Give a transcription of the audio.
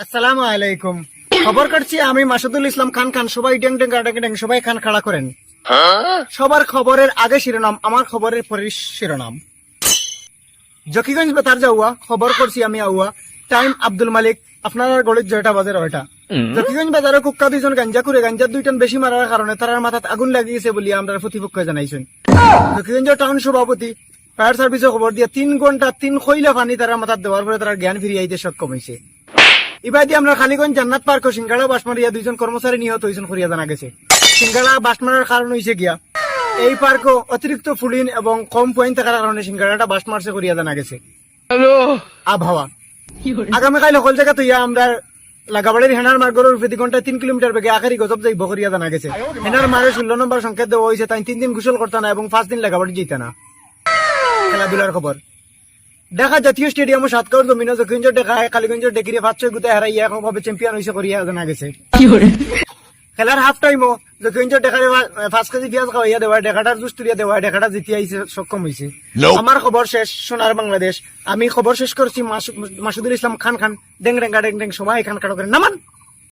আসসালামু আলাইকুম। খবর করছি আমি মাসুদুল ইসলাম খান খান। সবাই ডেং ডেং ডেং ডেং সবাই খান খাড়া করেন। সবার খবরের আগে শিরোনাম, আমার খবরের পরে শিরোনাম। জকিগঞ্জ বেতার যাওয়া খবর করছি আমি আউয়া। টাইম আব্দুল মালিক, আপনার গলিত 6টা বাজে 9টা। জকিগঞ্জ বাজারে কুক্কা 2জন গাঞ্জা করে গাঞ্জার 2 টন বেশি মারার কারণে তার মাথাত আগুন লাগিয়েছে বলে আমরা প্রতিপক্ষ জানাইছেন। জকিগঞ্জ টাউন সভাপতি ফায়ার সার্ভিসে খবর দিয়ে 3 ঘন্টা 3 খইলা পানি তার মাথাত দেওয়ার পরে তার জ্ঞান ফিরিয়ে আইতে সক্ষম হয়েছে। ইবাদি আমরা খালিগঞ্জ জান্নাত পার্ক ও সিঙ্গাড়া বাসমারিয়া 2 জন কর্মচারী নিহত হয়েছেন করিয়া জানা গেছে। সিঙ্গাড়া বাসমারার কারণ হয়েছে গিয়া এই পার্ক অতিরিক্ত ফুলিন এবং কম পয়েন্ট থাকার কারণে সিঙ্গাড়াটা বাস মারছে করিয়া জানা গেছে। আবহাওয়া আগামীকাল সকল জায়গা তো আমরা লাগাবাড়ির হেনার মার্গের প্রতি ঘন্টায় 3 কিলোমিটার বেগে আখারি গজব যাইব করিয়া জানা গেছে। হেনার মারে 16 নম্বর সংকেত দেওয়া হয়েছে, তাই 3 দিন গোসল করতে না এবং 5 দিন লাগাবাড়ি যেতে না। খেলাধুলার খবর, ঢাকা জাতীয় স্টেডিয়াম 7 কাউর জমিনে জকিগঞ্জ ঢাকায় কালীগঞ্জের ডেকিরে 5-6 গুতে হারাইয়া এককভাবে চ্যাম্পিয়ন হয়েছে করিয়া জানা গেছে। খেলার হাফ টাইমও জকিগঞ্জ ঢাকারে 5 কেজি পেঁয়াজ খাওয়াইয়া দেওয়া, ঢাকাটার জুস তুলিয়া দেওয়া, ঢাকাটা জিতিয়া সক্ষম হয়েছে। আমার খবর শেষ, সোনার বাংলাদেশ। আমি খবর শেষ করছি মাসুদুল ইসলাম খান খান। ডেং ডেঙ্গা ডেং ডেং সবাই খান খাড়ো করেন নামান।